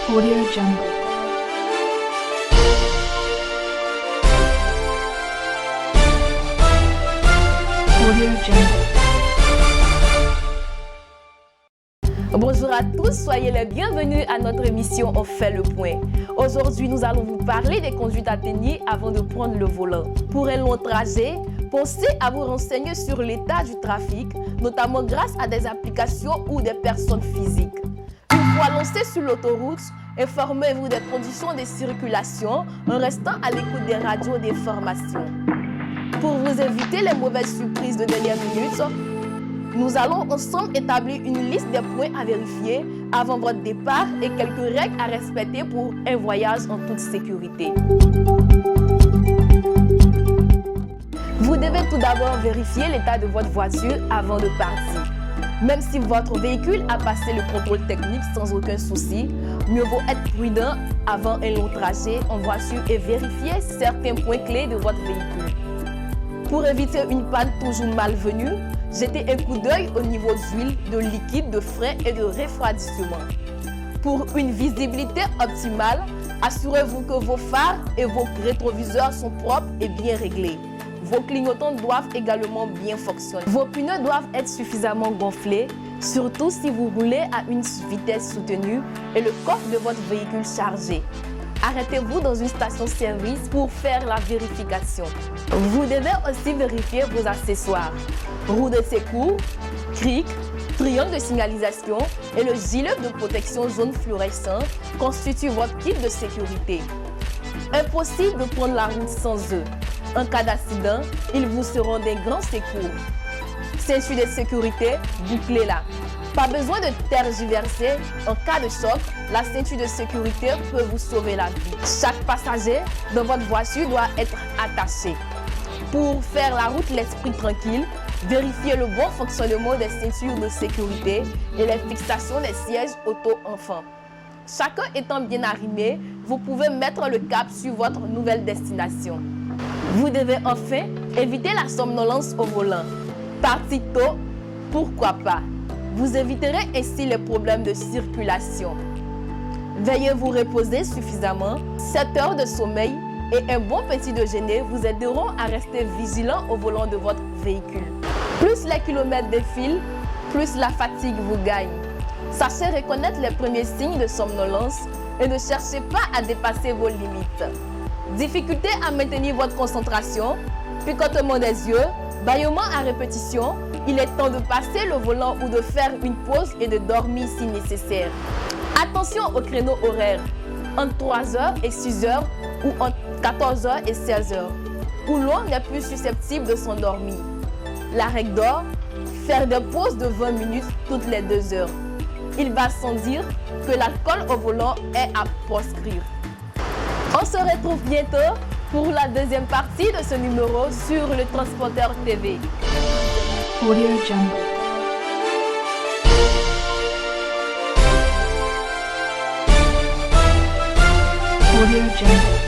Audio Jungle. Audio Jungle. Bonjour à tous, soyez les bienvenus à notre émission On fait le point. Aujourd'hui, nous allons vous parler des conduites à tenir avant de prendre le volant. Pour un long trajet, pensez à vous renseigner sur l'état du trafic, notamment grâce à des applications ou des personnes physiques. Une fois lancé sur l'autoroute, informez-vous des conditions de circulation en restant à l'écoute des radios d'information. Pour vous éviter les mauvaises surprises de dernière minute, nous allons ensemble établir une liste des points à vérifier avant votre départ et quelques règles à respecter pour un voyage en toute sécurité. Vous devez tout d'abord vérifier l'état de votre voiture avant de partir. Même si votre véhicule a passé le contrôle technique sans aucun souci, mieux vaut être prudent avant un long trajet en voiture et vérifier certains points clés de votre véhicule. Pour éviter une panne toujours malvenue, jetez un coup d'œil au niveau d'huile, de liquide, de frein et de refroidissement. Pour une visibilité optimale, assurez-vous que vos phares et vos rétroviseurs sont propres et bien réglés. Vos clignotants doivent également bien fonctionner. Vos pneus doivent être suffisamment gonflés, surtout si vous roulez à une vitesse soutenue et le coffre de votre véhicule chargé. Arrêtez-vous dans une station-service pour faire la vérification. Vous devez aussi vérifier vos accessoires. Roue de secours, cric, triangle de signalisation et le gilet de protection jaune fluorescent constituent votre kit de sécurité. Impossible de prendre la route sans eux. En cas d'accident, ils vous seront d'un grand secours. Ceinture de sécurité, bouclez-la. Pas besoin de tergiverser. En cas de choc, la ceinture de sécurité peut vous sauver la vie. Chaque passager dans votre voiture doit être attaché. Pour faire la route l'esprit tranquille, vérifiez le bon fonctionnement des ceintures de sécurité et les fixations des sièges auto-enfants. Chacun étant bien arrimé, vous pouvez mettre le cap sur votre nouvelle destination. Vous devez enfin éviter la somnolence au volant. Parti tôt, pourquoi pas? Vous éviterez ainsi les problèmes de circulation. Veuillez vous reposer suffisamment. 7 heures de sommeil et un bon petit déjeuner vous aideront à rester vigilant au volant de votre véhicule. Plus les kilomètres défilent, plus la fatigue vous gagne. Sachez reconnaître les premiers signes de somnolence et ne cherchez pas à dépasser vos limites. Difficulté à maintenir votre concentration, picotement des yeux, bâillement à répétition, il est temps de passer le volant ou de faire une pause et de dormir si nécessaire. Attention aux créneaux horaires, entre 3h et 6h ou entre 14h et 16h, où l'on n'est plus susceptible de s'endormir. La règle d'or, faire des pauses de 20 minutes toutes les 2 heures. Il va sans dire que l'alcool au volant est à proscrire. On se retrouve bientôt pour la deuxième partie de ce numéro sur le Transporteur TV. Audio Jungle. Audio Jungle.